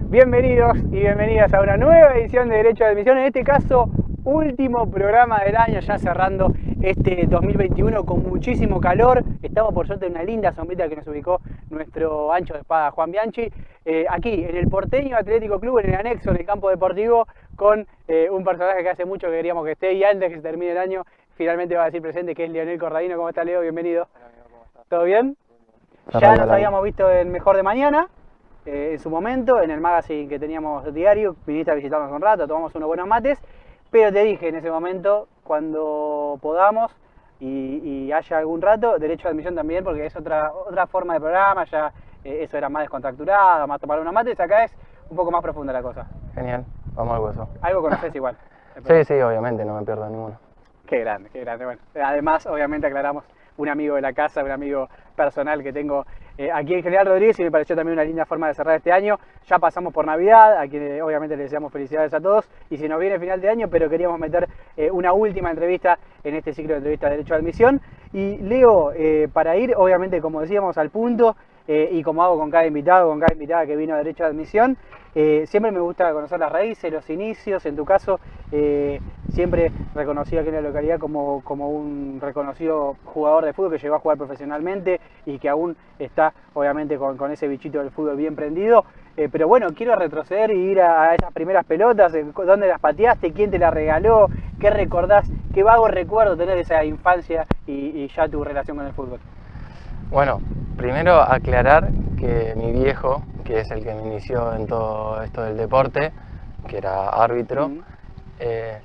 Bienvenidos y bienvenidas a una nueva edición de Derecho de Admisión, en este caso último programa del año, ya cerrando este 2021 con muchísimo calor. Estamos por suerte en una linda sombrita que nos ubicó nuestro ancho de espada Juan Bianchi, aquí en el Porteño Atlético Club, en el anexo, en el campo deportivo, con un personaje que hace mucho que queríamos que esté y antes que se termine el año finalmente va a decir presente, que es Leonel Corradino. ¿Cómo está, Leo? Bienvenido. Hola, amigo, ¿cómo estás? ¿Todo bien? Ya nos habíamos visto en Mejor de Mañana. En su momento, en el magazine que teníamos diario, viniste a visitarnos un rato, tomamos unos buenos mates, pero te dije en ese momento, cuando podamos y haya algún rato, Derecho de Admisión también, porque es otra forma de programa, ya eso era más descontracturado, más tomar unos mates, acá es un poco más profunda la cosa. Genial, vamos al hueso. Algo conoces igual. Sí, obviamente, no me pierdo ninguno. Qué grande, bueno. Además, obviamente aclaramos, un amigo de la casa, un amigo personal que tengo aquí en General Rodríguez, y me pareció también una linda forma de cerrar este año. Ya pasamos por Navidad, a quien obviamente le deseamos felicidades a todos, y se nos viene final de año, pero queríamos meter una última entrevista en este ciclo de entrevistas de Derecho de Admisión. Y Leo, para ir, obviamente, como decíamos, al punto, y como hago con cada invitado, con cada invitada que vino a Derecho de Admisión, siempre me gusta conocer las raíces, los inicios. En tu caso, siempre reconocido aquí en la localidad como un reconocido jugador de fútbol que llegó a jugar profesionalmente y que aún está, obviamente, con ese bichito del fútbol bien prendido. Pero bueno, quiero retroceder y ir a esas primeras pelotas, dónde las pateaste, quién te las regaló, qué recordás, qué vago recuerdo tener esa infancia y ya tu relación con el fútbol. Bueno, primero aclarar que mi viejo, que es el que me inició en todo esto del deporte, que era árbitro,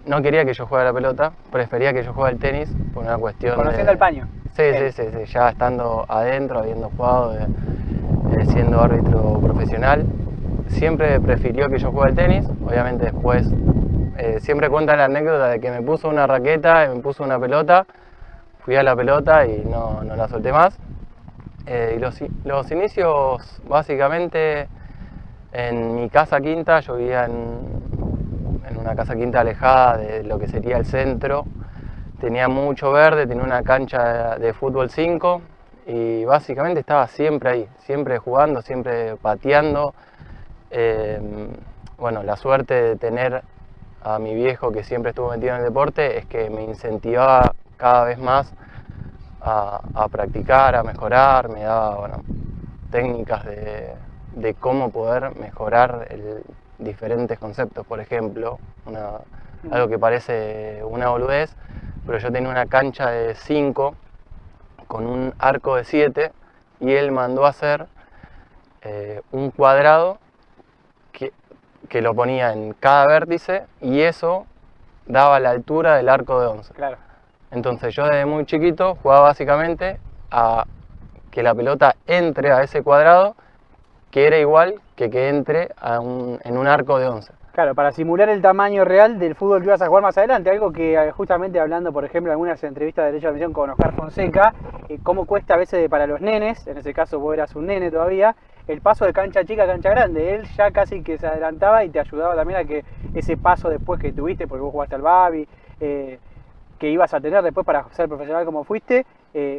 no quería que yo juegue a la pelota, prefería que yo juegue al tenis por una cuestión ¿Conociendo el paño? Sí, ya estando adentro, habiendo jugado, siendo árbitro profesional, siempre prefirió que yo juegue al tenis. Obviamente después siempre cuenta la anécdota de que me puso una raqueta, me puso una pelota, fui a la pelota y no la solté más. Y los inicios, básicamente, en mi casa quinta. Yo vivía en una casa quinta alejada de lo que sería el centro. Tenía mucho verde, tenía una cancha de fútbol 5 y básicamente estaba siempre ahí, siempre jugando, siempre pateando. Bueno, la suerte de tener a mi viejo, que siempre estuvo metido en el deporte, es que me incentivaba cada vez más a practicar, a mejorar. Me daba técnicas de cómo poder mejorar diferentes conceptos. Por ejemplo, algo que parece una boludez, pero yo tenía una cancha de 5 con un arco de 7 y él mandó a hacer un cuadrado que lo ponía en cada vértice y eso daba la altura del arco de 11. Claro. Entonces yo desde muy chiquito jugaba básicamente a que la pelota entre a ese cuadrado, que era igual que entre en un arco de 11. Claro, para simular el tamaño real del fútbol que ibas a jugar más adelante, algo que justamente hablando, por ejemplo, en algunas entrevistas de Derecho de Admisión con Oscar Fonseca, cómo cuesta a veces para los nenes, en ese caso vos eras un nene todavía, el paso de cancha chica a cancha grande. Él ya casi que se adelantaba y te ayudaba también a que ese paso después que tuviste, porque vos jugaste al Babi, que ibas a tener después para ser profesional como fuiste,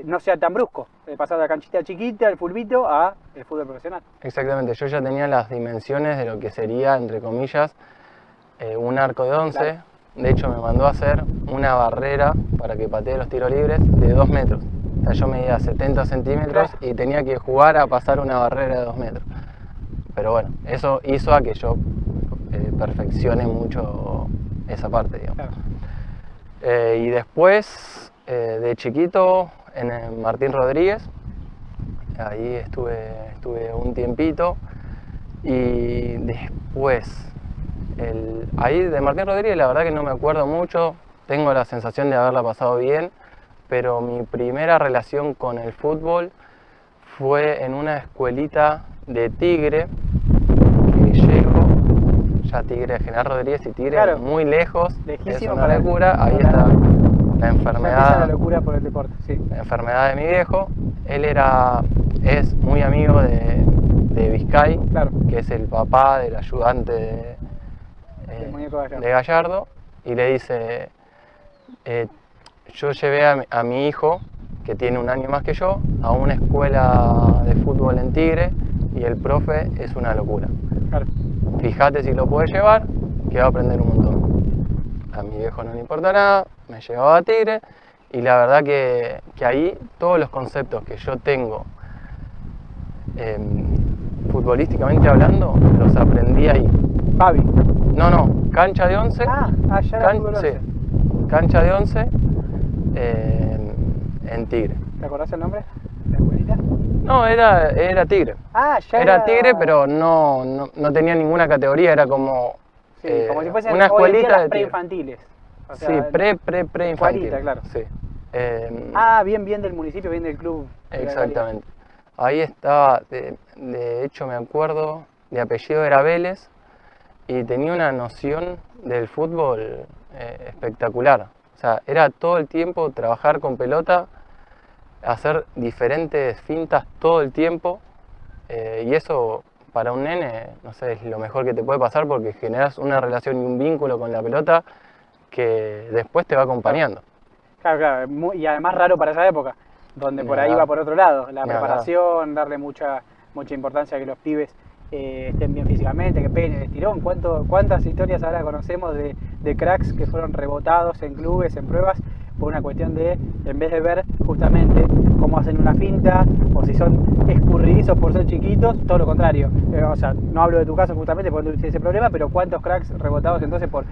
no sea tan brusco, pasar de la canchita chiquita, el fulbito, a el fútbol profesional. Exactamente, yo ya tenía las dimensiones de lo que sería, entre comillas, un arco de 11. Claro. De hecho, me mandó a hacer una barrera para que patee los tiros libres de 2 metros. O sea, yo medía 70 centímetros, claro, y tenía que jugar a pasar una barrera de 2 metros. Pero bueno, eso hizo a que yo perfeccione mucho esa parte, digamos. Claro. Y después, de chiquito, en el Martín Rodríguez, ahí estuve un tiempito, y después, ahí de Martín Rodríguez la verdad que no me acuerdo mucho, tengo la sensación de haberla pasado bien, pero mi primera relación con el fútbol fue en una escuelita de Tigre, que llego, ya Tigre, General Rodríguez y Tigre, Claro. muy lejos, Lejísimo es una para- locura, ahí para- está la Ya empieza enfermedad. la locura por el deporte, sí. La enfermedad de mi viejo. Él es muy amigo de Vizcay, Claro. que es el papá del ayudante Del muñeco Gallardo. de Gallardo, y le dice, yo llevé a mi hijo, que tiene un año más que yo, a una escuela de fútbol en Tigre, y el profe es una locura. Claro. Fíjate si lo puedes llevar, que va a aprender un montón. A mi viejo no le importa nada, me llevaba a Tigre, y la verdad que ahí todos los conceptos que yo tengo, futbolísticamente hablando, los aprendí ahí. Fabi. No, cancha de 11. Ya era fútbol Sí, 11. cancha de 11 en Tigre. ¿Te acordás el nombre? ¿La escuelita? No, era Tigre. Ya Era Tigre, pero no tenía ninguna categoría, era como, Sí, como si fuesen una hoy en día escuelita las de Tigre. preinfantiles. O sea, Sí, pre-infantil. escuelita, claro. Sí. Bien del municipio, bien del club. de la Exactamente. Ahí estaba, de hecho me acuerdo, de apellido era Vélez, y tenía una noción del fútbol espectacular. O sea, era todo el tiempo trabajar con pelota, hacer diferentes fintas todo el tiempo, y eso para un nene, no sé, es lo mejor que te puede pasar porque generas una relación y un vínculo con la pelota que después te va acompañando. Claro, y además raro para esa época, donde Ni por ahí hablar. va por otro lado, la Ni preparación, darle mucha importancia a que los pibes estén bien físicamente, que peguen el estirón. ¿Cuántas historias ahora conocemos de cracks que fueron rebotados en clubes, en pruebas, por una cuestión de, en vez de ver justamente cómo hacen una finta, o si son escurridizos por ser chiquitos, todo lo contrario. O sea, no hablo de tu caso justamente porque no tuviste ese problema, pero ¿cuántos cracks rebotados entonces por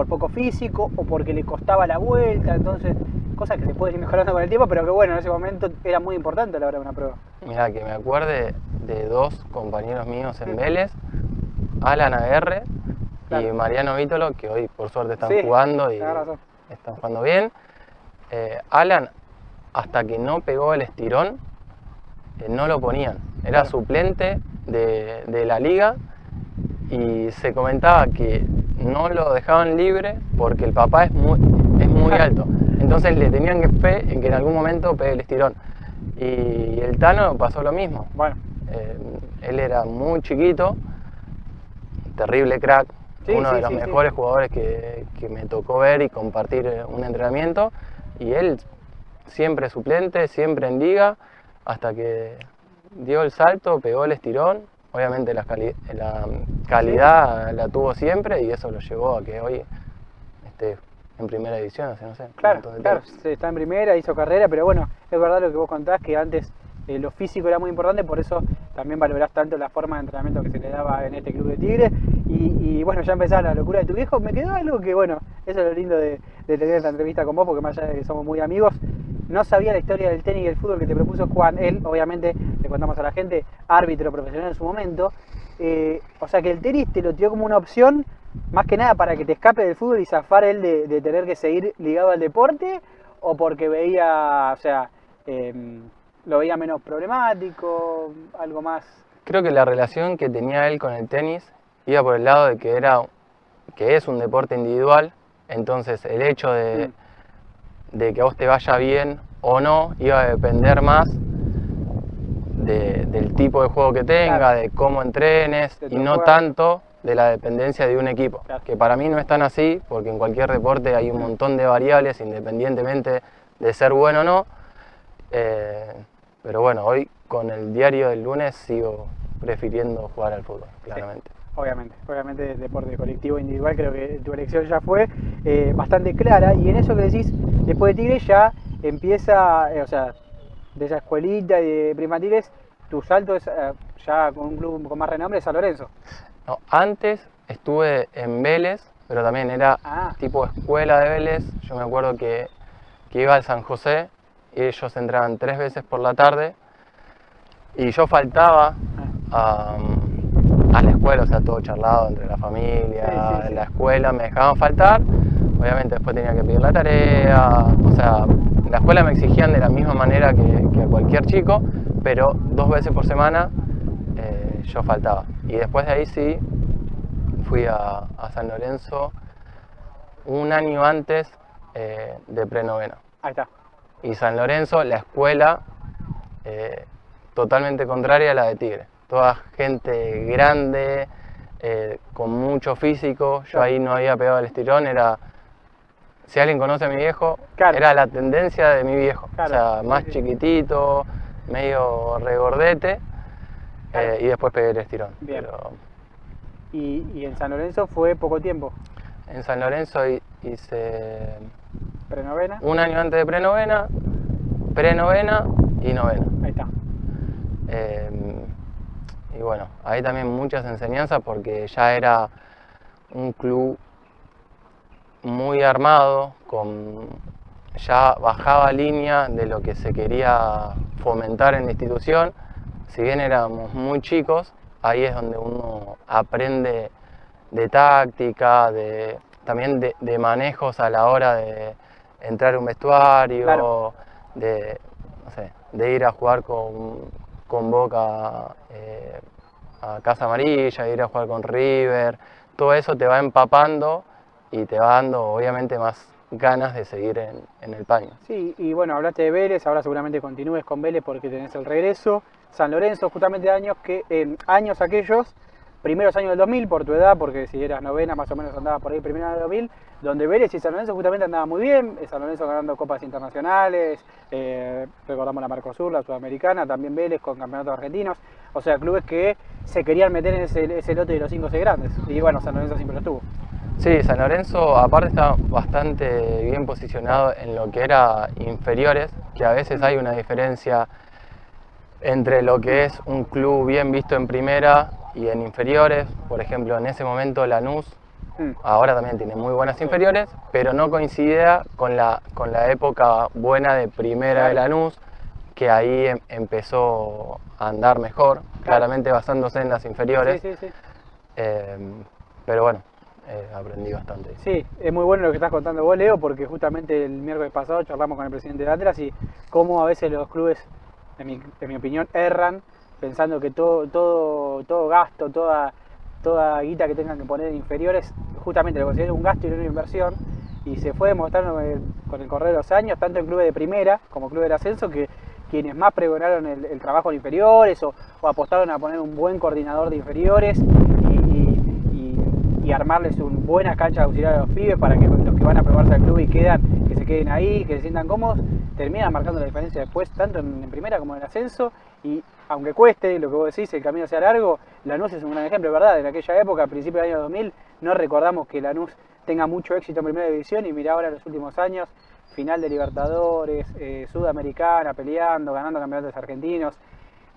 poco físico o porque le costaba la vuelta? Entonces, cosas que se pueden ir mejorando con el tiempo, pero que bueno, en ese momento era muy importante a la hora de una prueba. Mirá, que me acuerde de dos compañeros míos en Vélez, Alan Aguerre y Claro. Mariano Vítolo, que hoy por suerte están Sí, jugando y tenés razón. están jugando bien. Alan, hasta que no pegó el estirón, no lo ponían. Era Claro. suplente de la liga y se comentaba que no lo dejaban libre porque el papá es muy alto. Entonces le tenían que fe en que en algún momento pegue el estirón. Y el Tano pasó lo mismo. Bueno, Él era muy chiquito, terrible crack, Sí, uno sí, de los sí, sí. mejores jugadores que me tocó ver y compartir un entrenamiento. Y él siempre suplente, siempre en liga, hasta que dio el salto, pegó el estirón. Obviamente la calidad la tuvo siempre y eso lo llevó a que hoy esté en primera división, o sea, no sé. un claro, montón de claro, tiempo. está en primera, hizo carrera, pero bueno, es verdad lo que vos contás, que antes lo físico era muy importante, por eso también valorás tanto la forma de entrenamiento que se le daba en este club de Tigre. Y bueno, ya empezaba la locura de tu viejo. Me quedó algo que, bueno, eso es lo lindo de tener esta entrevista con vos, porque más allá de que somos muy amigos, no sabía la historia del tenis y el fútbol que te propuso Juan. Él, obviamente, le contamos a la gente, árbitro profesional en su momento. O sea que el tenis te lo tiró como una opción, más que nada para que te escape del fútbol y zafar él de tener que seguir ligado al deporte, o porque veía, o sea, lo veía menos problemático, algo más. Creo que la relación que tenía él con el tenis iba por el lado de que es un deporte individual, entonces el hecho de que a vos te vaya bien o no iba a depender más del tipo de juego que tenga, Claro. de cómo entrenes De y tu no juego. tanto de la dependencia de un equipo, Claro. que para mí no es tan así, porque en cualquier deporte hay un montón de variables independientemente de ser bueno o no. Pero bueno, hoy con el diario del lunes sigo prefiriendo jugar al fútbol, claramente. Sí, obviamente el deporte colectivo individual, creo que tu elección ya fue bastante clara. Y en eso que decís, después de Tigre ya empieza, o sea, de esa escuelita y de primatigres, tu salto es ya con un club con más renombre, es San Lorenzo. No, antes estuve en Vélez, pero también era tipo escuela de Vélez. Yo me acuerdo que iba al San José y ellos entraban 3 veces por la tarde y yo faltaba a la escuela, o sea, todo charlado entre la familia, Sí. la escuela, me dejaban faltar. Obviamente después tenía que pedir la tarea, o sea, en la escuela me exigían de la misma manera que a cualquier chico, pero 2 veces por semana yo faltaba. Y después de ahí sí fui a San Lorenzo un año antes de prenovena. Ahí está. Y San Lorenzo, la escuela, totalmente contraria a la de Tigre. Toda gente grande, con mucho físico. Yo ahí no había pegado el estirón, era... Si alguien conoce a mi viejo, claro, era la tendencia de mi viejo. Claro, O sea, más sí. chiquitito, medio regordete, Claro. y después pegué el estirón. Bien. Pero Y en San Lorenzo fue poco tiempo. en San Lorenzo hice Prenovena. un año antes de prenovena, prenovena y novena. Ahí está. Y bueno, ahí también muchas enseñanzas porque ya era un club muy armado, ya bajaba línea de lo que se quería fomentar en la institución. Si bien éramos muy chicos, ahí es donde uno aprende de táctica, también de manejos a la hora de entrar a un vestuario, Claro. no sé, de ir a jugar con Boca a Casa Amarilla, de ir a jugar con River. Todo eso te va empapando y te va dando obviamente más ganas de seguir en el paño. Sí, y bueno, hablaste de Vélez, ahora seguramente continúes con Vélez porque tenés el regreso. San Lorenzo, justamente años aquellos, primeros años del 2000, por tu edad, porque si eras novena más o menos andabas por ahí, primero del 2000, donde Vélez y San Lorenzo justamente andaban muy bien, San Lorenzo ganando copas internacionales, recordamos la Mercosur, la Sudamericana, también Vélez con campeonatos argentinos, o sea, clubes que se querían meter en ese lote de los 5 o 6 grandes, y bueno, San Lorenzo siempre lo estuvo. Sí, San Lorenzo aparte está bastante bien posicionado en lo que era inferiores, que a veces hay una diferencia entre lo que es un club bien visto en primera y en inferiores. Por ejemplo, en ese momento Lanús, ahora también tiene muy buenas inferiores, pero no coincidía con la época buena de primera de Lanús, que ahí empezó a andar mejor, claramente basándose en las inferiores. Sí. Pero bueno, aprendí bastante. Sí, es muy bueno lo que estás contando vos, Leo, porque justamente el miércoles pasado charlamos con el presidente de Atlas y cómo a veces los clubes, en mi opinión, erran pensando que todo gasto, toda guita que tengan que poner en inferiores, justamente lo consideran un gasto y no una inversión. Y se fue demostrando con el correr de los años, tanto en clubes de primera como clubes del ascenso, que quienes más pregonaron el trabajo de inferiores o apostaron a poner un buen coordinador de inferiores y armarles una buena cancha de auxiliar a los pibes para que los que van a probarse al club y que se queden ahí, que se sientan cómodos, terminan marcando la diferencia después, tanto en primera como en el ascenso. Y aunque cueste, lo que vos decís, el camino sea largo, Lanús es un gran ejemplo, ¿verdad? En aquella época, a principios del año 2000, no recordamos que Lanús tenga mucho éxito en primera división y mirá ahora en los últimos años, final de Libertadores, Sudamericana, peleando, ganando campeonatos argentinos.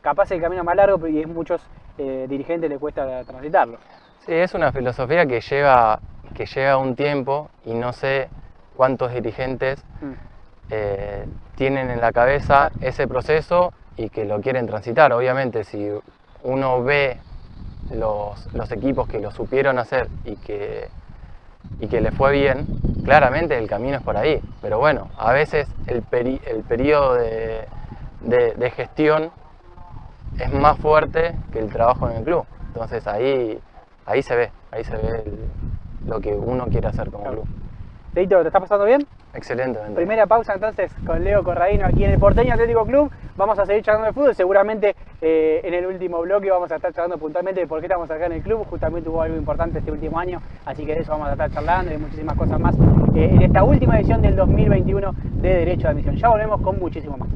Capaz el camino más largo y a muchos dirigentes les cuesta transitarlo. Sí, es una filosofía que lleva un tiempo y no sé cuántos dirigentes tienen en la cabeza ese proceso y que lo quieren transitar. Obviamente, si uno ve los equipos que lo supieron hacer y que les fue bien, claramente el camino es por ahí. Pero bueno, a veces el periodo de gestión es más fuerte que el trabajo en el club. Entonces ahí se ve lo que uno quiere hacer como club. Leito, ¿te está pasando bien? Excelentemente. Primera pausa entonces con Leo Corradino aquí en el Porteño Atlético Club. Vamos a seguir charlando de fútbol. Seguramente en el último bloque vamos a estar charlando puntualmente de por qué estamos acá en el club. Justamente hubo algo importante este último año, así que de eso vamos a estar charlando y muchísimas cosas más en esta última edición del 2021 de Derecho de Admisión. Ya volvemos con muchísimo más.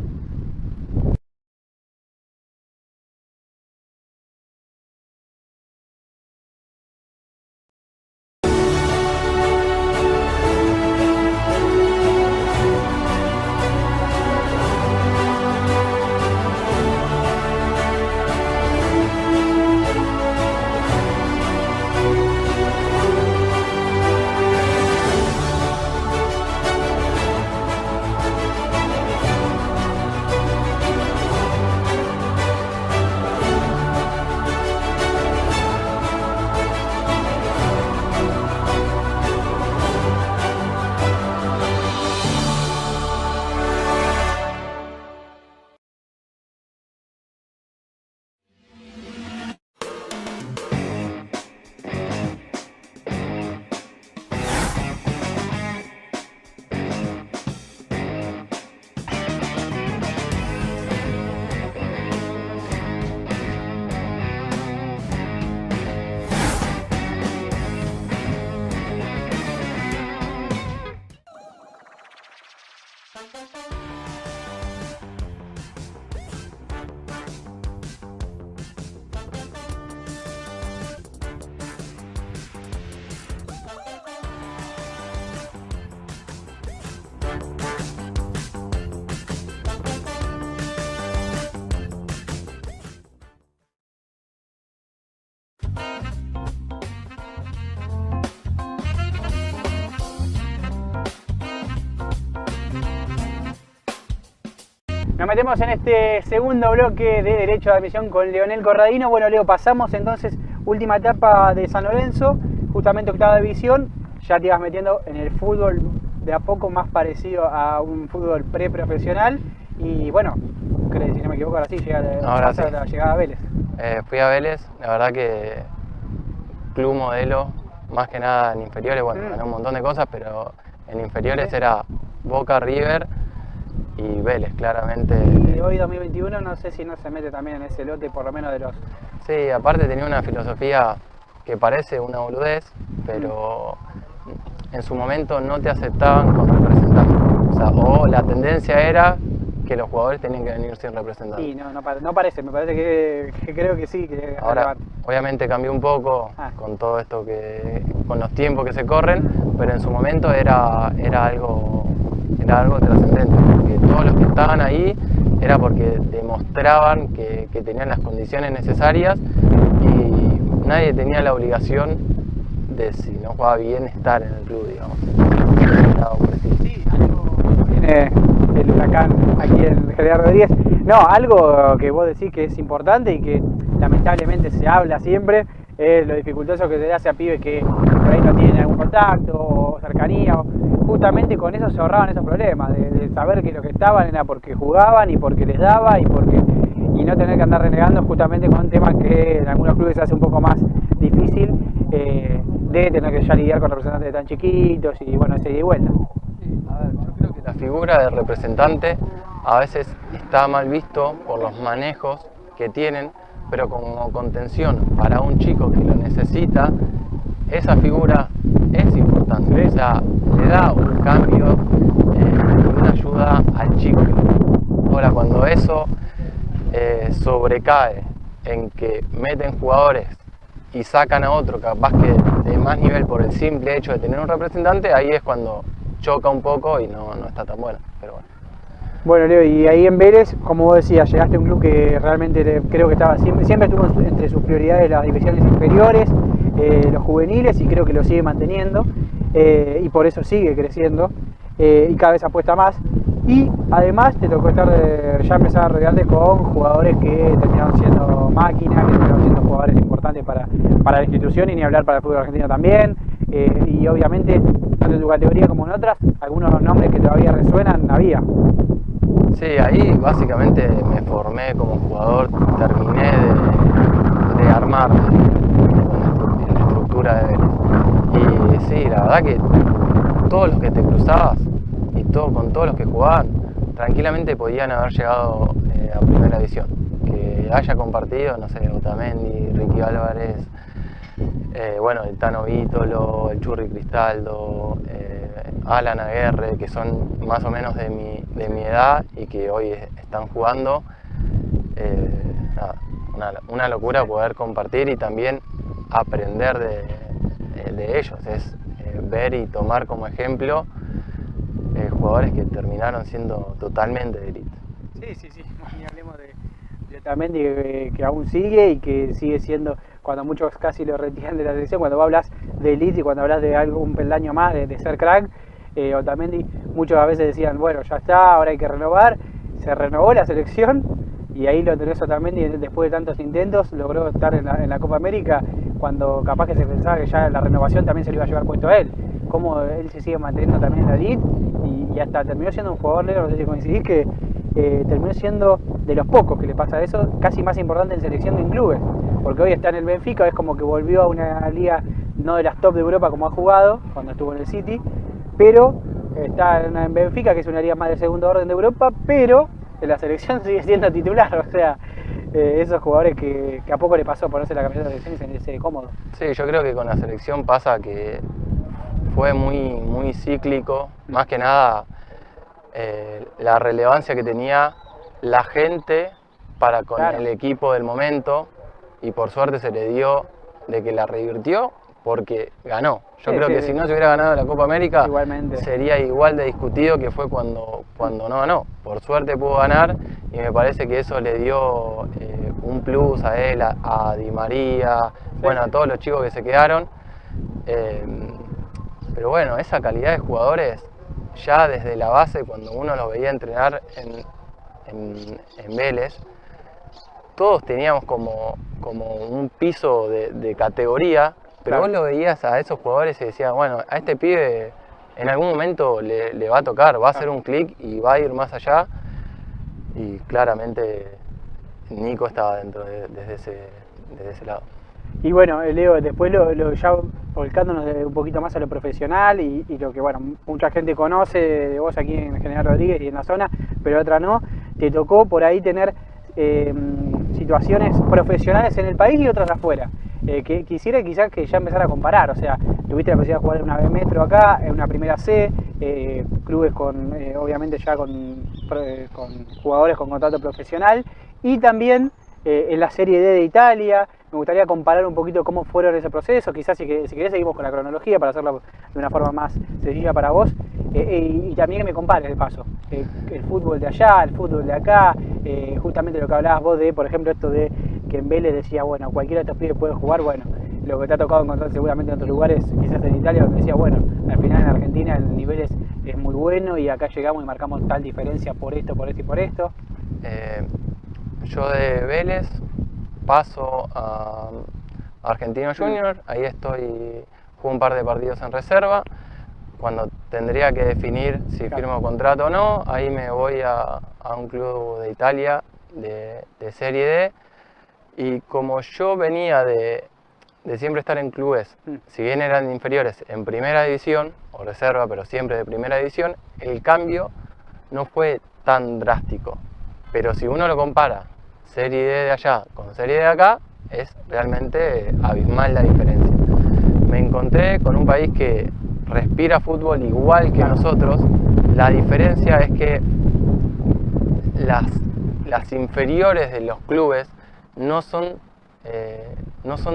Nos metemos en este segundo bloque de Derecho de Admisión con Leonel Corradino. Bueno, Leo, pasamos entonces última etapa de San Lorenzo, justamente octava división. Ya te ibas metiendo en el fútbol de a poco más parecido a un fútbol pre-profesional. Y bueno, creo, si no me equivoco, ahora sí llega la llegada a Vélez. Fui a Vélez, la verdad que club modelo, más que nada en inferiores, bueno, gané un montón de cosas, pero en inferiores era Boca, River y Vélez, claramente. Y hoy 2021 no sé si no se mete también en ese lote, por lo menos de los... Sí, aparte tenía una filosofía que parece una boludez, pero en su momento no te aceptaban con representantes. O sea, o la tendencia era que los jugadores tenían que venir sin representantes. Sí, no parece, me parece que creo que sí. Que ahora, obviamente cambió un poco con todo esto, con los tiempos que se corren, pero en su momento era algo trascendente, porque todos los que estaban ahí era porque demostraban que tenían las condiciones necesarias y nadie tenía la obligación de, si no jugaba bien, estar en el club, digamos. Sí, algo viene el huracán aquí en General Rodríguez. No, algo que vos decís que es importante y que lamentablemente se habla siempre es lo dificultoso que se le hace a pibes que por ahí no tienen algún contacto o cercanía. Justamente con eso se ahorraban esos problemas, de saber que lo que estaban era porque jugaban y porque les daba y no tener que andar renegando justamente con temas que en algunos clubes se hace un poco más difícil, de tener que ya lidiar con representantes tan chiquitos y bueno, ese ida y vuelta. Sí, a ver, yo creo que la figura del representante a veces está mal visto por los manejos que tienen, pero como contención para un chico que lo necesita, esa figura es importante. O sea, le da un cambio, una ayuda al chico. Ahora, cuando eso sobrecae en que meten jugadores y sacan a otro capaz que de más nivel por el simple hecho de tener un representante, ahí es cuando choca un poco y no está tan bueno, pero bueno. Bueno, Leo, y ahí en Vélez, como vos decías, llegaste a un club que realmente creo que siempre estuvo entre sus prioridades las divisiones inferiores, los juveniles, y creo que lo sigue manteniendo, y por eso sigue creciendo, y cada vez apuesta más. Y además te tocó ya empezar a rodearte con jugadores que terminaron siendo máquinas, que terminaron siendo jugadores importantes para la institución y ni hablar para el fútbol argentino también. Y obviamente, tanto en tu categoría como en otras, algunos nombres que todavía resuenan había. Sí, ahí básicamente me formé como jugador, terminé de armarme en la estructura de Vélez. Y sí, la verdad que todos los que te cruzabas y con todos los que jugaban, tranquilamente podían haber llegado a primera división. Que haya compartido, no sé, Otamendi, Ricky Álvarez, bueno, el Tano Vítolo, el Churri Cristaldo, Alan Aguerre, que son más o menos de mi edad y que hoy están jugando. Nada, una locura poder compartir y también aprender de ellos, es ver y tomar como ejemplo jugadores que terminaron siendo totalmente de élite. Sí, ni hablemos de Otamendi que aún sigue y que sigue siendo, cuando muchos casi lo retiran de la selección, cuando vos hablas de élite y cuando hablas de un peldaño más de ser crack, Otamendi, muchos a veces decían, bueno, ya está, ahora hay que renovar. Se renovó la selección y ahí lo tenés Otamendi, después de tantos intentos logró estar en la Copa América, cuando capaz que se pensaba que ya la renovación también se le iba a llevar puesto a él. Cómo él se sigue manteniendo también en la elite y hasta terminó siendo un jugador negro, no sé si coincidís, que terminó siendo de los pocos que le pasa eso, casi más importante en selección que en clubes, porque hoy está en el Benfica, es como que volvió a una liga no de las top de Europa como ha jugado cuando estuvo en el City, pero está en Benfica, que es una liga más de segundo orden de Europa, pero en la selección sigue siendo titular, o sea, esos jugadores que a poco le pasó ponerse la camiseta de la selección y sentirse cómodo. Sí, yo creo que con la selección pasa que fue muy cíclico, más que nada la relevancia que tenía la gente para con el equipo del momento, y por suerte se le dio de que la revirtió porque ganó. Yo creo que si no se hubiera ganado la Copa América, sería igual de discutido que fue cuando no ganó. Por suerte pudo ganar y me parece que eso le dio un plus a él, a Di María, bueno, a todos los chicos que se quedaron. Pero bueno, esa calidad de jugadores ya desde la base, cuando uno los veía entrenar en Vélez, todos teníamos como un piso de categoría, pero Claro. vos lo veías a esos jugadores y decías, bueno, a este pibe en algún momento le va a tocar, va a hacer un clic y va a ir más allá. Y claramente Nico estaba dentro desde ese lado. Y bueno, Leo, después ya volcándonos un poquito más a lo profesional y lo que bueno, mucha gente conoce de vos aquí en General Rodríguez y en la zona, pero otra no, te tocó por ahí tener situaciones profesionales en el país y otras afuera. Que quisiera quizás que ya empezara a comparar, o sea, tuviste la posibilidad de jugar en una B Metro acá, en una primera C, clubes con, obviamente ya con jugadores con contrato profesional, y también en la Serie D de Italia. Me gustaría comparar un poquito cómo fueron ese proceso, quizás si querés seguimos con la cronología para hacerlo de una forma más sencilla para vos, y también que me compares de paso, el fútbol de allá, el fútbol de acá, justamente lo que hablabas vos de, por ejemplo, esto de que en Vélez decía, bueno, cualquiera de estos pibes puede jugar, bueno, lo que te ha tocado encontrar seguramente en otros lugares, quizás en Italia, donde decía, bueno, al final en Argentina el nivel es muy bueno y acá llegamos y marcamos tal diferencia por esto, por esto y por esto. Yo de Vélez paso a Argentino Junior, ahí juego un par de partidos en reserva. Cuando tendría que definir si firmo contrato o no, ahí me voy a un club de Italia de Serie D. Y como yo venía de siempre estar en clubes, si bien eran inferiores en primera división o reserva, pero siempre de primera división, el cambio no fue tan drástico. Pero si uno lo compara Serie D de allá con Serie D de acá, es realmente abismal la diferencia. Me encontré con un país que respira fútbol igual que nosotros. La diferencia es que las inferiores de los clubes no son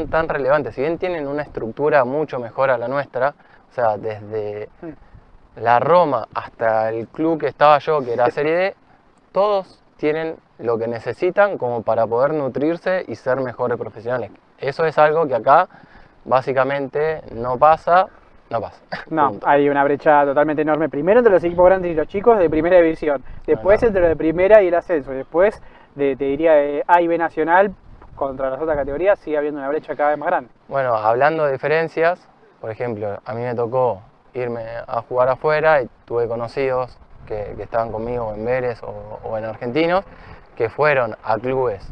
tan relevantes. Si bien tienen una estructura mucho mejor a la nuestra, o sea, desde la Roma hasta el club que estaba yo, que era Serie D, todos tienen lo que necesitan como para poder nutrirse y ser mejores profesionales. Eso es algo que acá básicamente no pasa. No, hay una brecha totalmente enorme. Primero entre los equipos grandes y los chicos de primera división. Después entre los de primera y el ascenso. Después, te diría, de A y B nacional contra las otras categorías, sigue habiendo una brecha cada vez más grande. Bueno, hablando de diferencias, por ejemplo, a mí me tocó irme a jugar afuera y tuve conocidos que estaban conmigo en Vélez o en Argentinos, que fueron a clubes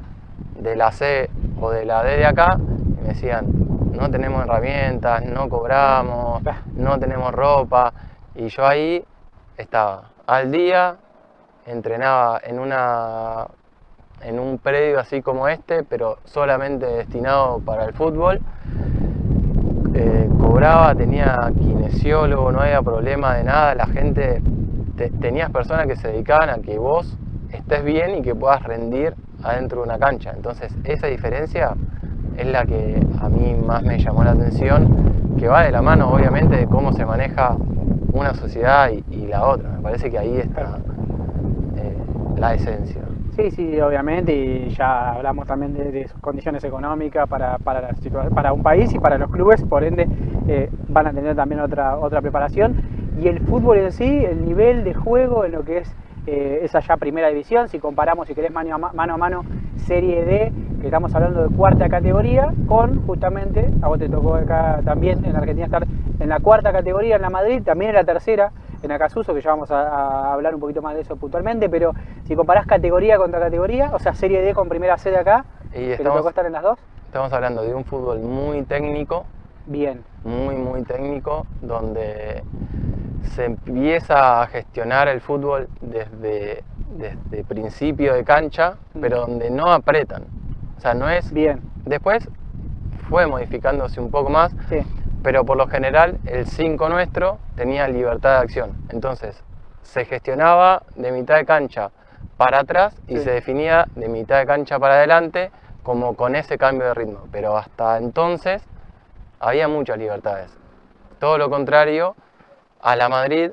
de la C o de la D de acá y me decían, no tenemos herramientas, no cobramos, no tenemos ropa. Y yo ahí estaba al día, entrenaba en un predio así como este, pero solamente destinado para el fútbol. Cobraba, tenía kinesiólogo, no había problema de nada. La gente, tenías personas que se dedicaban a que vos estés bien y que puedas rendir adentro de una cancha. Entonces esa diferencia es la que a mí más me llamó la atención, que va de la mano obviamente de cómo se maneja una sociedad y la otra. Me parece que ahí está la esencia. Sí, obviamente, y ya hablamos también de sus condiciones económicas para un país y para los clubes, por ende van a tener también otra preparación. Y el fútbol en sí, el nivel de juego en lo que es esa ya primera división, si comparamos, si querés, mano a mano Serie D, que estamos hablando de cuarta categoría, con justamente, a vos te tocó acá también en Argentina estar en la cuarta categoría en la Madrid, también en la tercera en Acasuso, que ya vamos a hablar un poquito más de eso puntualmente, pero si comparás categoría contra categoría, o sea, Serie D con primera C de acá, ¿te tocó estar en las dos? Estamos hablando de un fútbol muy técnico. Bien. Muy técnico, donde se empieza a gestionar el fútbol desde principio de cancha, pero donde no apretan. O sea, no es... Bien. Después fue modificándose un poco más, sí. Pero por lo general el 5 nuestro tenía libertad de acción. Entonces se gestionaba de mitad de cancha para atrás y se definía de mitad de cancha para adelante, como con ese cambio de ritmo. Pero hasta entonces había muchas libertades. Todo lo contrario a la Madrid,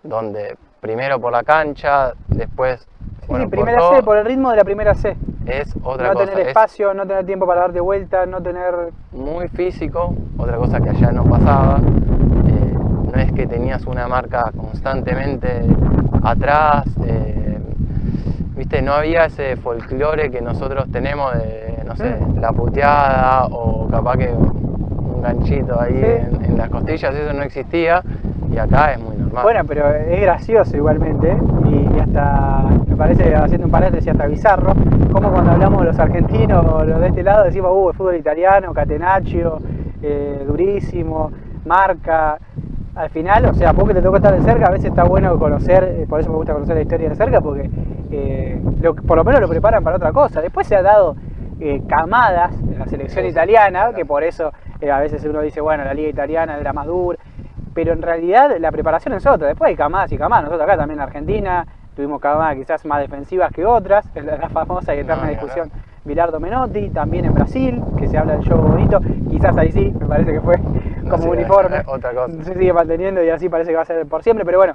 donde primero por la cancha, después... Bueno, primera C, por el ritmo de la primera C. Es otra cosa. No tener espacio, no tener tiempo para darte vuelta, no tener... Muy físico, otra cosa que allá no pasaba. No es que tenías una marca constantemente atrás. viste, no había ese folclore que nosotros tenemos de, no sé, la puteada o capaz que un ganchito ahí en las costillas, eso no existía y acá es muy normal. Bueno, pero es gracioso igualmente y hasta, me parece, haciendo un paréntesis, hasta bizarro, como cuando hablamos de los argentinos o los de este lado decimos, el fútbol italiano, Catenaccio, durísimo, Marca. Al final, o sea, vos que te toca estar de cerca, a veces está bueno conocer, por eso me gusta conocer la historia de cerca, porque por lo menos lo preparan para otra cosa. Después se ha dado camadas en la selección italiana, que por eso a veces uno dice, bueno, la liga italiana es la más dura, pero en realidad la preparación es otra. Después hay camadas y camadas. Nosotros acá también en Argentina tuvimos camadas quizás más defensivas que otras, la famosa y eterna discusión Bilardo Menotti, también en Brasil, que se habla del juego bonito, quizás ahí sí, me parece que fue como uniforme, otra cosa. Se sigue manteniendo y así parece que va a ser por siempre, pero bueno,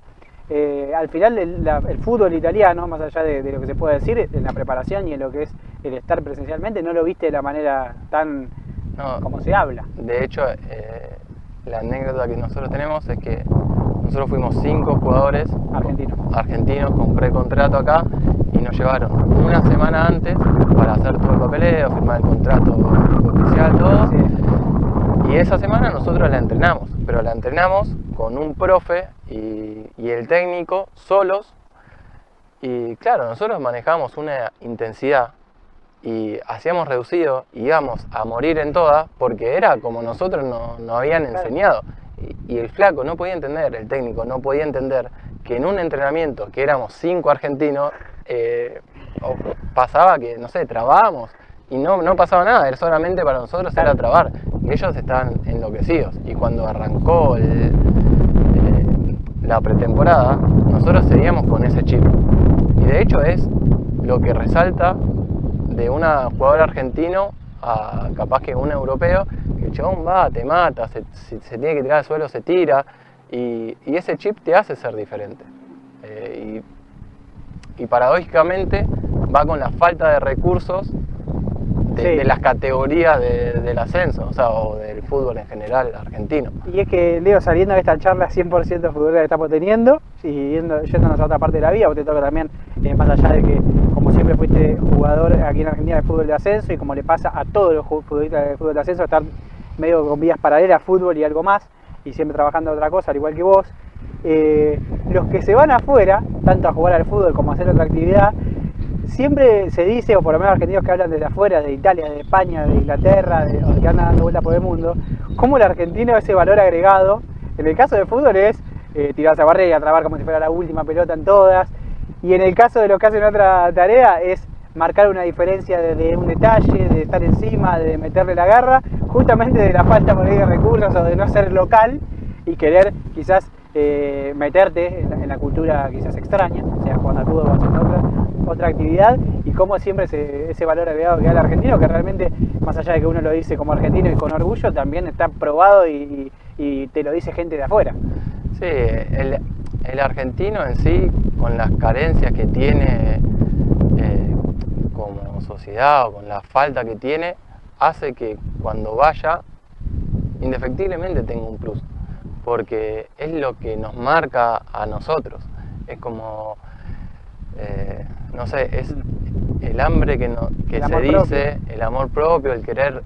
al final el fútbol italiano, más allá de lo que se puede decir, en la preparación y en lo que es el estar presencialmente, no lo viste de la manera tan como se habla. De hecho, la anécdota que nosotros tenemos es que nosotros fuimos 5 jugadores argentinos con precontrato acá y nos llevaron una semana antes para hacer todo el papeleo, firmar el contrato oficial, todo. Sí. Y esa semana nosotros la entrenamos, pero la entrenamos con un profe y el técnico solos. Y claro, nosotros manejamos una intensidad y hacíamos reducido, íbamos a morir en todas, porque era como nosotros nos habían enseñado. Y el flaco no podía entender, el técnico no podía entender que en un entrenamiento que éramos 5 argentinos, pasaba que, no sé, trabábamos y no pasaba nada, era solamente para nosotros era trabar. Y ellos estaban enloquecidos. Y cuando arrancó la pretemporada, nosotros seguíamos con ese chip. Y de hecho es lo que resalta de un jugador argentino a capaz que un europeo, que el chabón va, te mata, se tiene que tirar al suelo, se tira, y ese chip te hace ser diferente. Y paradójicamente va con la falta de recursos de las categorías del ascenso, o del fútbol en general argentino. Y es que, Leo, saliendo de esta charla 100% futbolera que estamos teniendo y yéndonos a otra parte de la vida, vos te toca también, más allá de que, como siempre fuiste jugador aquí en Argentina de fútbol de ascenso, y como le pasa a todos los futbolistas de fútbol de ascenso, estar medio con vías paralelas, fútbol y algo más, y siempre trabajando en otra cosa, al igual que vos, los que se van afuera, tanto a jugar al fútbol como a hacer otra actividad, siempre se dice, o por lo menos argentinos que hablan desde afuera, de Italia, de España, de Inglaterra, o que andan dando vueltas por el mundo, cómo el argentino ese valor agregado, en el caso del fútbol es tirarse a barrera, trabar como si fuera la última pelota en todas, y en el caso de los que hacen otra tarea es marcar una diferencia de un detalle, de estar encima, de meterle la garra, justamente de la falta por ahí de recursos o de no ser local y querer quizás meterte en la cultura quizás extraña, sea jugando al fútbol o haciendo otra actividad, y cómo siempre ese valor agregado que da el argentino, que realmente, más allá de que uno lo dice como argentino y con orgullo, también está probado y te lo dice gente de afuera. Sí, el argentino en sí, con las carencias que tiene como sociedad o con la falta que tiene, hace que cuando vaya, indefectiblemente tenga un plus, porque es lo que nos marca a nosotros. Es como, no sé, es el hambre que se dice, el amor propio, el querer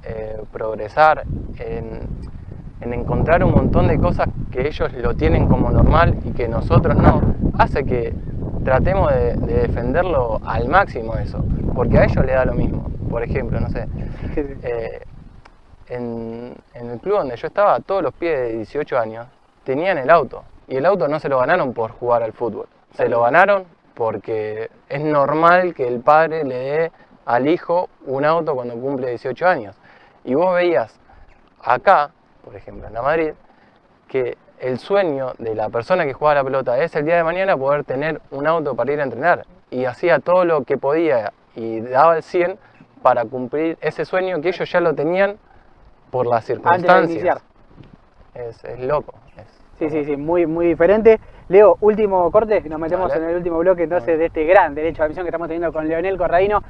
progresar, en encontrar un montón de cosas que ellos lo tienen como normal y que nosotros no, hace que tratemos de defenderlo al máximo eso, porque a ellos les da lo mismo. Por ejemplo, no sé, en el club donde yo estaba, todos los pibes de 18 años tenían el auto, y el auto no se lo ganaron por jugar al fútbol, se lo ganaron porque es normal que el padre le dé al hijo un auto cuando cumple 18 años. Y vos veías acá, por ejemplo en la Madrid, que el sueño de la persona que juega la pelota es el día de mañana poder tener un auto para ir a entrenar, y hacía todo lo que podía y daba el 100 para cumplir ese sueño que ellos ya lo tenían por las circunstancias. Antes de iniciar. Es loco. Sí, muy diferente. Leo, último corte, nos metemos en el último bloque entonces de este gran derecho a la misión que estamos teniendo con Leonel Corradino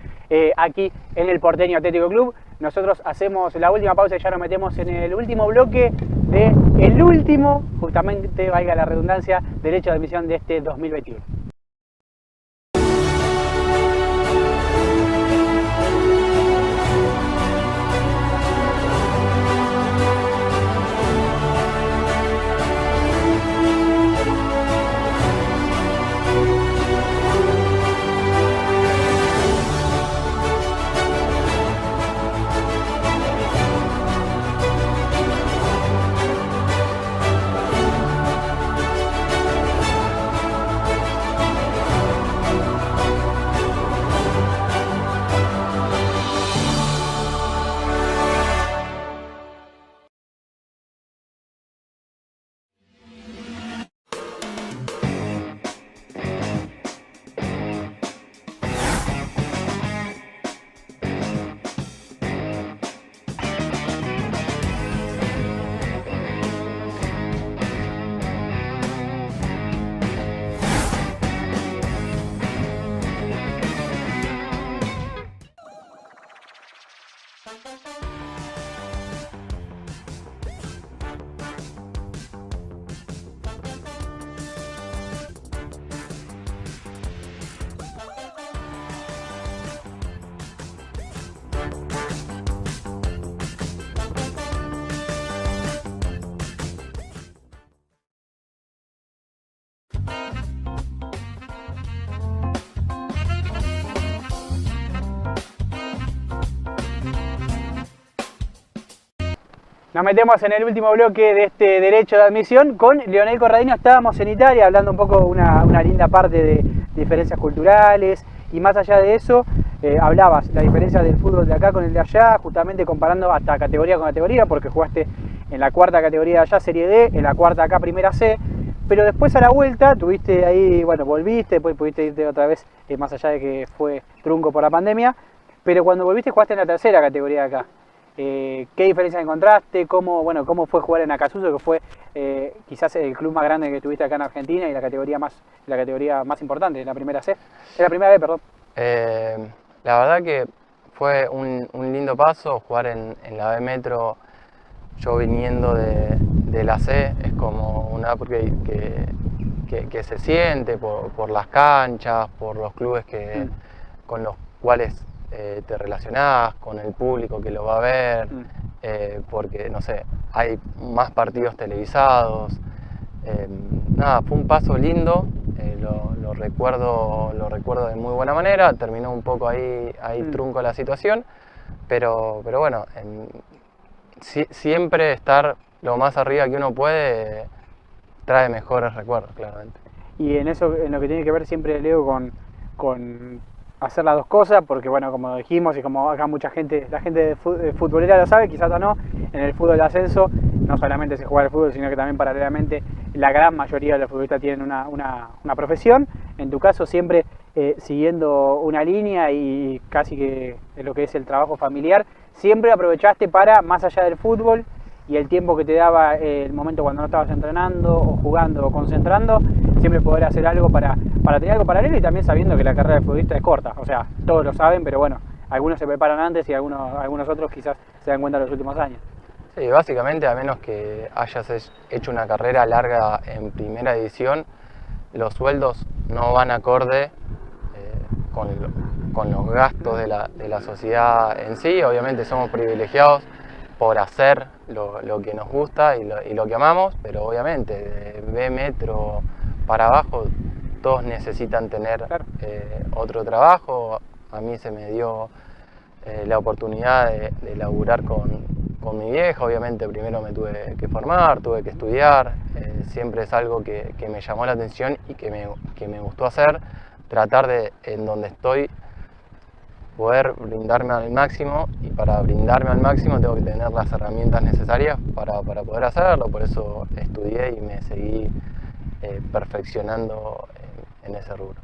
aquí en el Porteño Atlético Club. Nosotros hacemos la última pausa y ya nos metemos en el último bloque de el último, justamente, valga la redundancia, derecho de admisión de este 2021. Nos metemos en el último bloque de este derecho de admisión con Leonel Corradino. Estábamos en Italia hablando un poco una linda parte de diferencias culturales y más allá de eso hablabas la diferencia del fútbol de acá con el de allá, justamente comparando hasta categoría con categoría, porque jugaste en la cuarta categoría de allá Serie D, en la cuarta acá Primera C, pero después a la vuelta tuviste ahí, bueno, volviste, después pudiste irte otra vez, más allá de que fue trunco por la pandemia, pero cuando volviste jugaste en la tercera categoría de acá. ¿Qué diferencias encontraste? ¿Cómo fue jugar en Acassuso, que fue quizás el club más grande que tuviste acá en Argentina y la categoría más importante, la primera C? La primera B, perdón. La verdad que fue un lindo paso jugar en la B Metro. Yo viniendo de la C es como un upgrade que se siente por las canchas, por los clubes con los cuales te relacionás, con el público que lo va a ver, porque no sé, hay más partidos televisados. Nada, fue un paso lindo, lo recuerdo de muy buena manera. Terminó un poco ahí trunco la situación, pero bueno, siempre estar lo más arriba que uno puede trae mejores recuerdos, claramente. Y en eso, en lo que tiene que ver siempre, Leo, con hacer las dos cosas, porque bueno, como dijimos y como acá mucha gente, la gente futbolera lo sabe, quizás no, en el fútbol de ascenso no solamente se juega el fútbol, sino que también paralelamente la gran mayoría de los futbolistas tienen una profesión. En tu caso siempre siguiendo una línea y casi que lo que es el trabajo familiar, siempre aprovechaste para, más allá del fútbol y el tiempo que te daba el momento cuando no estabas entrenando o jugando o concentrando, siempre poder hacer algo para tener algo paralelo, y también sabiendo que la carrera de futbolista es corta, o sea, todos lo saben, pero bueno, algunos se preparan antes y algunos otros quizás se dan cuenta en los últimos años. Sí, básicamente, a menos que hayas hecho una carrera larga en primera división, los sueldos no van acorde con los gastos de la sociedad en sí. Obviamente somos privilegiados por hacer lo que nos gusta y lo que amamos, pero obviamente de B Metro para abajo todos necesitan tener otro trabajo. A mí se me dio la oportunidad de laburar con mi vieja. Obviamente primero me tuve que formar, tuve que estudiar, siempre es algo que me llamó la atención y que me gustó hacer, tratar de, en donde estoy, poder brindarme al máximo, y para brindarme al máximo tengo que tener las herramientas necesarias para poder hacerlo. Por eso estudié y me seguí perfeccionando en ese rubro.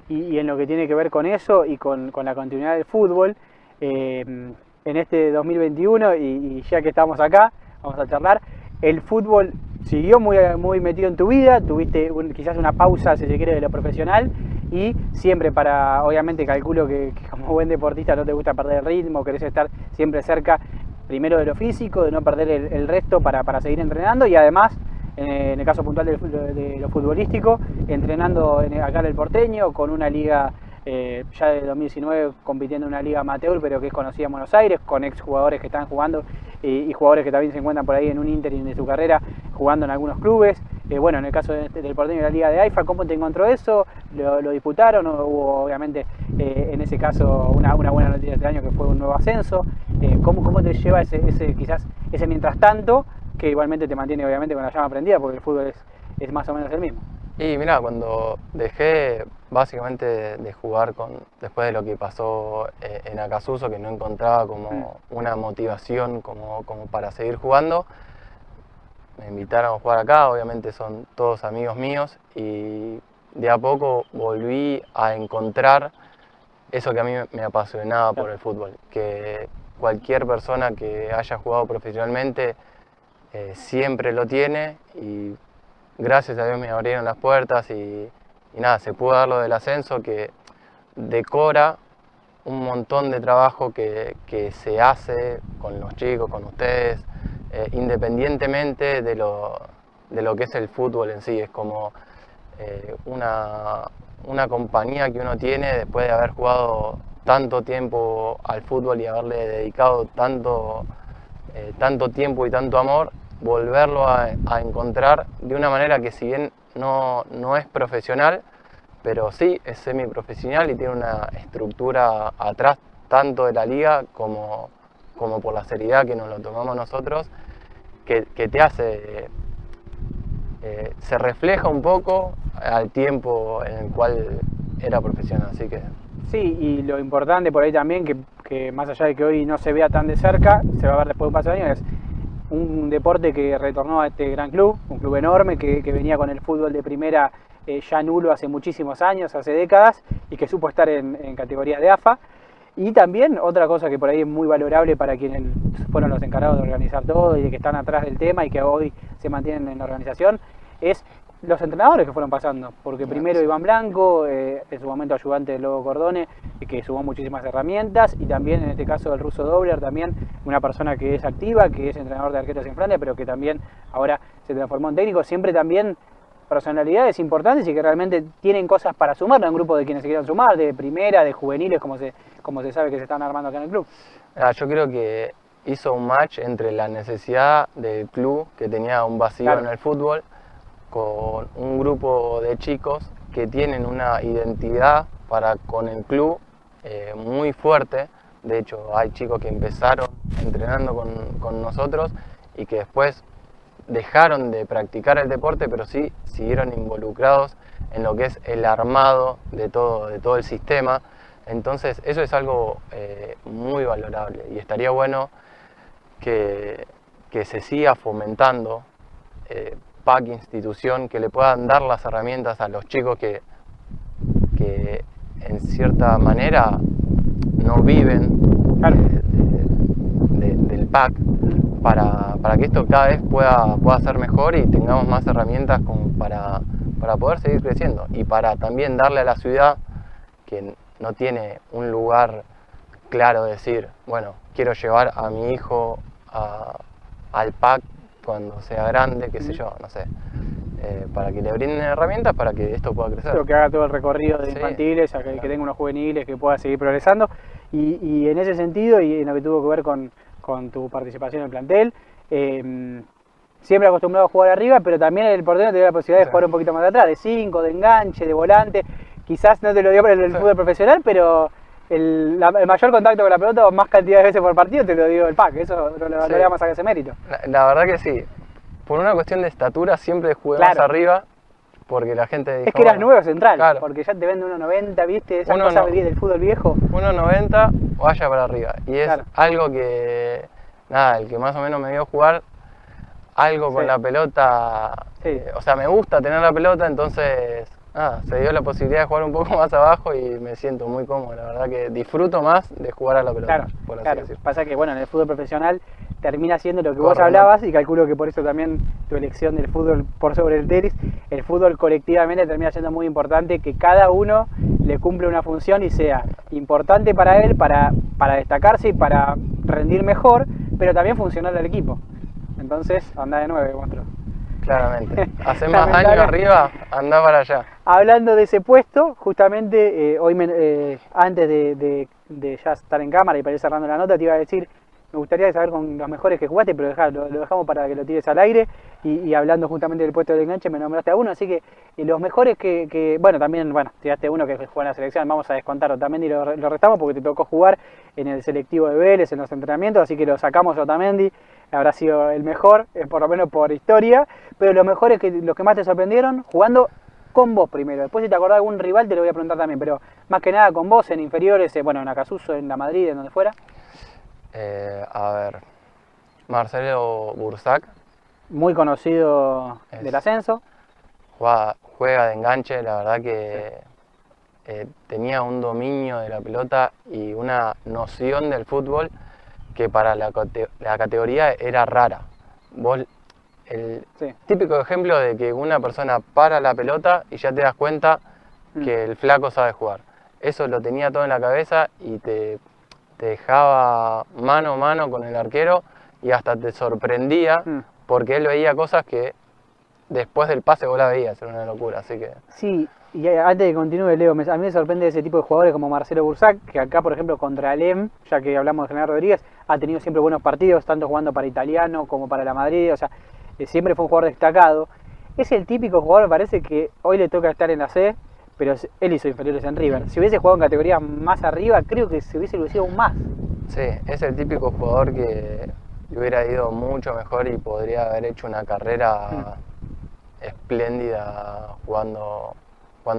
Y en lo que tiene que ver con eso y con la continuidad del fútbol, en este 2021, y ya que estamos acá, vamos a charlar, el fútbol siguió muy metido en tu vida, tuviste quizás una pausa, si se quiere, de lo profesional, y siempre obviamente calculo que como buen deportista no te gusta perder el ritmo, querés estar siempre cerca, primero de lo físico, de no perder el resto para seguir entrenando, y además, en el caso puntual de lo futbolístico, entrenando acá en el Porteño, con una liga ya de 2019 compitiendo en una liga amateur, pero que es conocida en Buenos Aires, con exjugadores que están jugando y jugadores que también se encuentran por ahí en un ínterin de su carrera jugando en algunos clubes. Bueno, en el caso del Porteño, la liga de AIFA, ¿cómo te encontró eso? ¿Lo disputaron? ¿O hubo, obviamente, en ese caso, una buena noticia este año, que fue un nuevo ascenso? ¿Cómo te lleva quizás ese mientras tanto, que igualmente te mantiene obviamente con la llama prendida, porque el fútbol es más o menos el mismo? Y mirá, cuando dejé básicamente de jugar después de lo que pasó en Acassuso, que no encontraba como una motivación como para seguir jugando, me invitaron a jugar acá. Obviamente son todos amigos míos, y de a poco volví a encontrar eso que a mí me apasionaba por el fútbol, que cualquier persona que haya jugado profesionalmente siempre lo tiene, y gracias a Dios me abrieron las puertas y nada, se pudo dar lo del ascenso, que decora un montón de trabajo que se hace con los chicos, con ustedes, independientemente de lo que es el fútbol en sí. Es como una compañía que uno tiene después de haber jugado tanto tiempo al fútbol y haberle dedicado tanto tiempo y tanto amor, volverlo a encontrar de una manera que, si bien no es profesional, pero sí es semiprofesional y tiene una estructura atrás, tanto de la liga como por la seriedad que nos lo tomamos nosotros, que te hace, se refleja un poco al tiempo en el cual era profesional. Así que Sí, y lo importante por ahí también, que más allá de que hoy no se vea tan de cerca, se va a ver después de un paso de años, es un deporte que retornó a este gran club, un club enorme que venía con el fútbol de primera ya nulo hace muchísimos años, hace décadas, y que supo estar en categorías de AFA. Y también otra cosa que por ahí es muy valorable para quienes fueron los encargados de organizar todo y de que están atrás del tema y que hoy se mantienen en la organización, es los entrenadores que fueron pasando, porque primero Iván Blanco, en su momento ayudante de Lobo Cordone, que sumó muchísimas herramientas, y también en este caso el ruso Dobler, también una persona que es activa, que es entrenador de arqueros en Francia, pero que también ahora se transformó en técnico, siempre también personalidades importantes y que realmente tienen cosas para sumar a un grupo de quienes se quieran sumar, de primera, de juveniles, como se sabe que se están armando acá en el club. yo creo que hizo un match entre la necesidad del club, que tenía un vacío Claro. en el fútbol, con un grupo de chicos que tienen una identidad con el club muy fuerte. De hecho, hay chicos que empezaron entrenando con nosotros y que después dejaron de practicar el deporte, pero sí siguieron involucrados en lo que es el armado de todo el sistema. Entonces eso es algo muy valorable, y estaría bueno que se siga fomentando, PAC, institución, que le puedan dar las herramientas a los chicos que en cierta manera no viven Claro. del PAC, para que esto cada vez pueda ser mejor y tengamos más herramientas para poder seguir creciendo, y para también darle a la ciudad, que no tiene un lugar claro, de decir, bueno, quiero llevar a mi hijo al PAC cuando sea grande, qué sé yo, no sé, para que le brinden herramientas para que esto pueda crecer. Pero que haga todo el recorrido de Sí, infantiles, a que tenga unos juveniles, que pueda seguir progresando. Y en ese sentido, y en lo que tuvo que ver con tu participación en el plantel, siempre acostumbrado a jugar arriba, pero también el portero te dio la posibilidad de Sí. jugar un poquito más atrás, de 5, de enganche, de volante. Quizás no te lo dio para el Sí. fútbol profesional, pero el mayor contacto con la pelota, o más cantidad de veces por partido, te lo dio el PAC. Eso no le vamos a ese mérito. La verdad que sí. Por una cuestión de estatura siempre jugué más Claro. arriba, porque la gente dijo, Es que eras bueno, nuevo central, claro, porque ya te venden 1.90, ¿viste? Esas Uno cosas no- del fútbol viejo. 1.90 vaya para arriba. Y es Claro. algo que, nada, el que más o menos me vio jugar, algo con Sí. la pelota, Sí. o sea, me gusta tener la pelota, entonces, nada, se dio la posibilidad de jugar un poco más abajo y me siento muy cómodo. La verdad que disfruto más de jugar a la pelota, Claro, por así claro. decirlo. Pasa que bueno, en el fútbol profesional termina siendo lo que Corre, vos hablabas, y calculo que por eso también tu elección del fútbol por sobre el tenis. El fútbol colectivamente termina siendo muy importante, que cada uno le cumple una función y sea importante para él, para destacarse y para rendir mejor, pero también funcional al equipo. Entonces, anda de 9, monstruo. Claramente. Hace más daño arriba, anda para allá. Hablando de ese puesto, justamente hoy antes de ya estar en cámara y para ir cerrando la nota, te iba a decir, me gustaría saber con los mejores que jugaste, pero lo dejamos para que lo tires al aire. Y hablando justamente del puesto del enganche, me nombraste a uno, así que los mejores bueno, también, bueno, tiraste uno que jugó en la selección, vamos a descontar Otamendi, lo restamos porque te tocó jugar en el selectivo de Vélez, en los entrenamientos, así que lo sacamos a Otamendi, habrá sido el mejor, por lo menos por historia, pero los mejores, los que más te sorprendieron, jugando con vos primero. Después, si te acordás de algún rival, te lo voy a preguntar también, pero más que nada con vos en inferiores, bueno, en Acasuso, en la Madrid, en donde fuera. A ver, Marcelo Bursac. Muy conocido del ascenso. Juega de enganche, la verdad que tenía un dominio de la pelota y una noción del fútbol que para la categoría era rara. El típico ejemplo de que una persona para la pelota y ya te das cuenta que el flaco sabe jugar. eso lo tenía todo en la cabeza y te dejaba mano a mano con el arquero y hasta te sorprendía porque él veía cosas que después del pase vos la veías, era una locura, así que... Sí, y antes de que continúe, Leo, a mí me sorprende ese tipo de jugadores como Marcelo Bursac, que acá, por ejemplo, contra Alem, ya que hablamos de General Rodríguez, ha tenido siempre buenos partidos, tanto jugando para Italiano como para la Madrid, o sea, siempre fue un jugador destacado. Es el típico jugador, me parece que hoy le toca estar en la C, pero él hizo inferiores en River. Si hubiese jugado en categorías más arriba, creo que se hubiese lucido aún más. Sí, es el típico jugador que hubiera ido mucho mejor y podría haber hecho una carrera espléndida jugando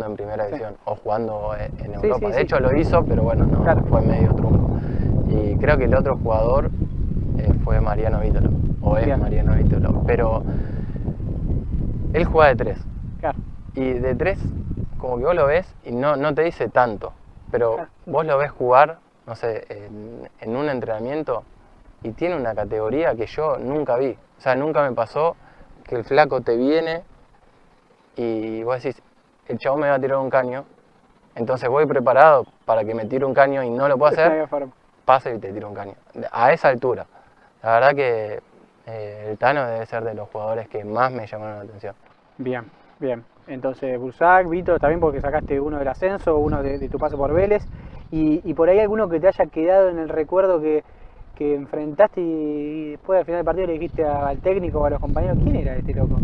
en primera división o jugando en Europa. De hecho lo hizo, pero bueno, no, fue medio trunco. Y creo que el otro jugador fue Mariano Vítolo, o es Mariano Vítolo, pero él juega de 3. Claro. Y de 3, como que vos lo ves y no te dice tanto, pero vos lo ves jugar, no sé, en un entrenamiento y tiene una categoría que yo nunca vi. O sea, nunca me pasó que el flaco te viene y vos decís, el chabón me va a tirar un caño, entonces voy preparado para que me tire un caño y no lo puedo hacer, pasa y te tiro un caño. A esa altura. La verdad que el Tano debe ser de los jugadores que más me llamaron la atención. Bien, bien. Entonces, Bursac, Vito, también porque sacaste uno del ascenso, uno de tu paso por Vélez, y por ahí alguno que te haya quedado en el recuerdo que enfrentaste y después al final del partido le dijiste al técnico o a los compañeros, ¿quién era este loco?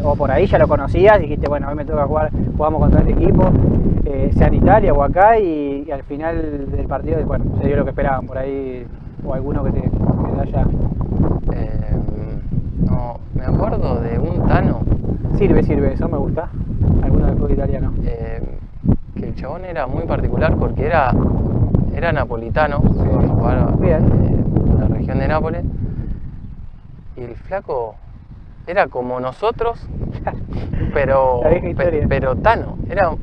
O por ahí ya lo conocías y dijiste, bueno, hoy me toca jugar, jugamos contra este equipo, sea en Italia o acá, y al final del partido, bueno, se dio lo que esperaban por ahí, o alguno que te haya... No, me acuerdo de un Tano. Sirve, eso me gusta, alguno del fútbol italiano. Que el chabón era muy particular porque era napolitano, jugaba en la región de Nápoles, y el flaco era como nosotros, pero Tano,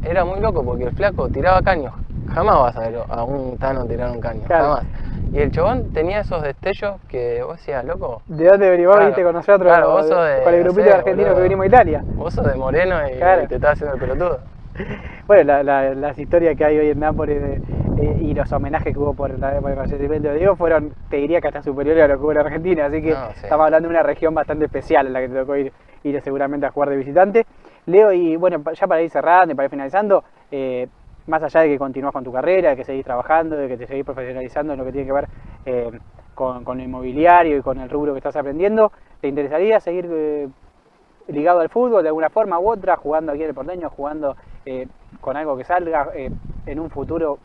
era muy loco porque el flaco tiraba caños, jamás vas a ver a un Tano tirar un caño, jamás. Y el chabón tenía esos destellos que vos decías, loco. ¿De dónde venís? Vos viniste con nosotros, con el grupito de argentinos que vinimos a Italia. Vos sos de Moreno y te estás haciendo el pelotudo. Bueno, las historias que hay hoy en Nápoles y los homenajes que hubo por el fallecimiento de Diego fueron, te diría que hasta superiores a lo que hubo en Argentina, así que estamos hablando de una región bastante especial en la que te tocó ir seguramente a jugar de visitante. Leo, y bueno, ya para ir cerrando y para ir finalizando, más allá de que continúas con tu carrera, de que seguís trabajando, de que te seguís profesionalizando en lo que tiene que ver con lo inmobiliario y con el rubro que estás aprendiendo, ¿te interesaría seguir ligado al fútbol de alguna forma u otra, jugando aquí en el Porteño, jugando con algo que salga en un futuro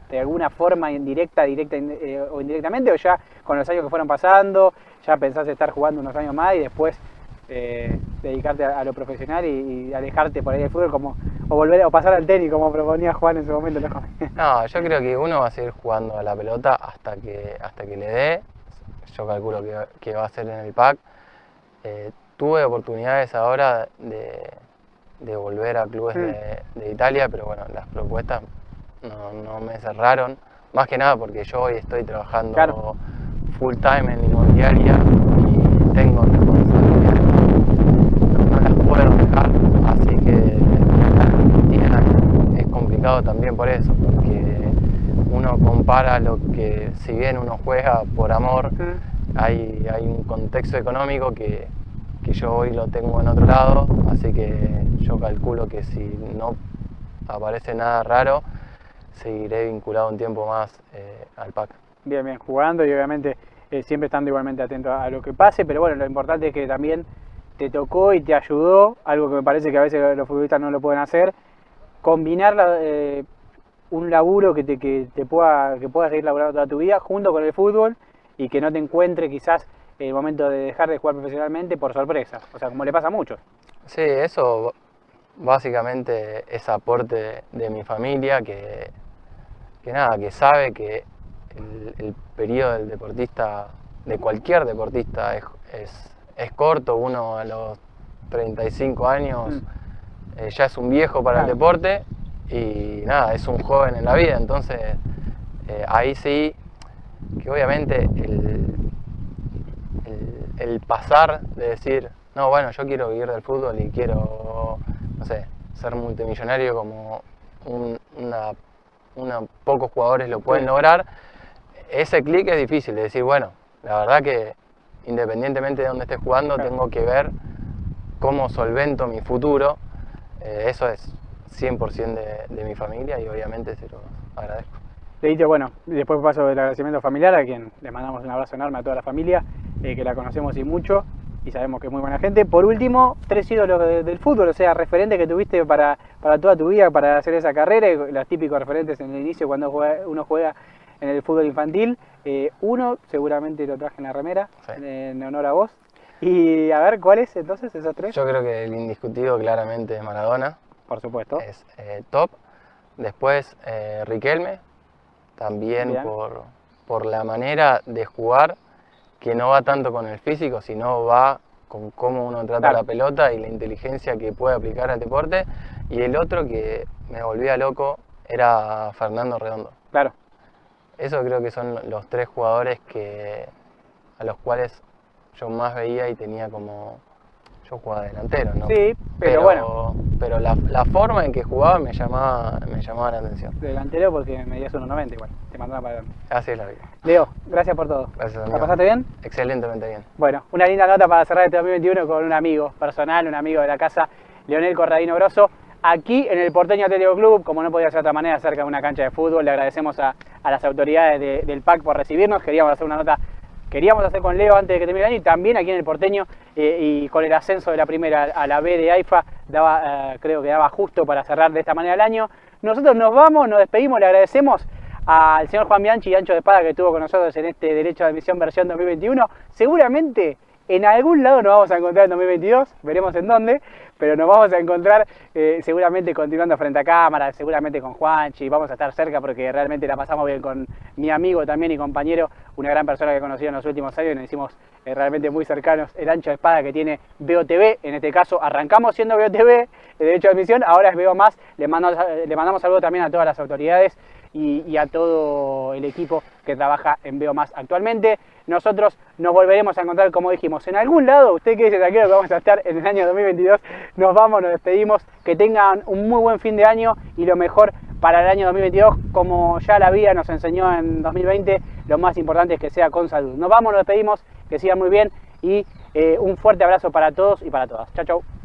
de alguna forma directa o indirectamente, o ya con los años que fueron pasando, ya pensás estar jugando unos años más y después dedicarte a lo profesional y alejarte por ahí del fútbol o pasar al tenis como proponía Juan en su momento? No, yo creo que uno va a seguir jugando a la pelota hasta que le dé. Yo calculo que va a ser en el PAC. Tuve oportunidades ahora de volver a clubes de Italia, pero bueno, las propuestas no me cerraron. Más que nada porque yo hoy estoy trabajando full time en inmobiliaria y tengo responsabilidades. No las puedo dejar, así que es complicado también por eso, porque uno compara lo que, si bien uno juega por amor, hay un contexto económico que yo hoy lo tengo en otro lado, así que yo calculo que si no aparece nada raro, seguiré vinculado un tiempo más al PAC. Bien, jugando y obviamente siempre estando igualmente atento a lo que pase, pero bueno, lo importante es que también te tocó y te ayudó, algo que me parece que a veces los futbolistas no lo pueden hacer, combinar un laburo que puedas seguir laburando toda tu vida junto con el fútbol y que no te encuentre quizás el momento de dejar de jugar profesionalmente por sorpresa, o sea, como le pasa a muchos. Sí, eso básicamente es aporte de mi familia que sabe que el periodo del deportista, de cualquier deportista, es corto. Uno a los 35 años ya es un viejo para el deporte y nada, es un joven en la vida, entonces ahí sí que obviamente el pasar de decir, no, bueno, yo quiero vivir del fútbol y quiero, no sé, ser multimillonario como una pocos jugadores lo pueden lograr. Ese clic es difícil de decir, bueno, la verdad que independientemente de dónde esté jugando, tengo que ver cómo solvento mi futuro. Eso es 100% de mi familia y obviamente se lo agradezco. Leito, bueno, después paso del agradecimiento familiar, a quien le mandamos un abrazo enorme a toda la familia, que la conocemos y mucho, y sabemos que es muy buena gente. Por último, 3 ídolos del fútbol, o sea, referentes que tuviste para toda tu vida, para hacer esa carrera, y los típicos referentes en el inicio cuando uno juega en el fútbol infantil. Uno, seguramente lo traje en la remera, sí, en honor a vos. Y a ver, ¿cuáles entonces esos 3? Yo creo que el indiscutido claramente es Maradona. Por supuesto. Es top. Después Riquelme, también por la manera de jugar, que no va tanto con el físico, sino va con cómo uno trata la pelota y la inteligencia que puede aplicar al deporte. Y el otro que me volvía loco era Fernando Redondo. Claro. Eso creo que son los 3 jugadores a los cuales yo más veía y tenía como... Yo jugaba delantero, ¿no? Sí, pero bueno. Pero la forma en que jugaba me llamaba la atención. Delantero porque medías 1.90 igual, te mandaba para adelante. Así es la vida. Leo, gracias por todo. Gracias, amigo. ¿La pasaste bien? Excelentemente bien. Bueno, una linda nota para cerrar este 2021 con un amigo personal, un amigo de la casa, Leonel Corradino Grosso, aquí en el Porteño Atlético Club, como no podía ser de otra manera, cerca de una cancha de fútbol. Le agradecemos a las autoridades del PAC por recibirnos. Queríamos hacer una nota, con Leo antes de que termine el año, y también aquí en el Porteño, y con el ascenso de la primera a la B de AIFA, creo que daba justo para cerrar de esta manera el año. Nosotros nos vamos, nos despedimos, le agradecemos al señor Juan Bianchi y Ancho de Espada que estuvo con nosotros en este Derecho de Admisión versión 2021. Seguramente en algún lado nos vamos a encontrar en 2022, veremos en dónde, pero nos vamos a encontrar seguramente continuando frente a cámara, seguramente con Juanchi, vamos a estar cerca porque realmente la pasamos bien con mi amigo también y compañero, una gran persona que he conocido en los últimos años y nos hicimos realmente muy cercanos, el Ancho de Espada que tiene VOTV, en este caso arrancamos siendo VOTV, el Derecho de Admisión, ahora es Veo Más. Le mandamos saludos también a todas las autoridades y a todo el equipo que trabaja en Veo Más actualmente. Nosotros nos volveremos a encontrar, como dijimos, en algún lado. Usted quédese tranquilo que vamos a estar en el año 2022. Nos vamos, nos despedimos. Que tengan un muy buen fin de año y lo mejor para el año 2022. Como ya la vida nos enseñó en 2020, lo más importante es que sea con salud. Nos vamos, nos despedimos. Que sigan muy bien y un fuerte abrazo para todos y para todas. Chau, chau.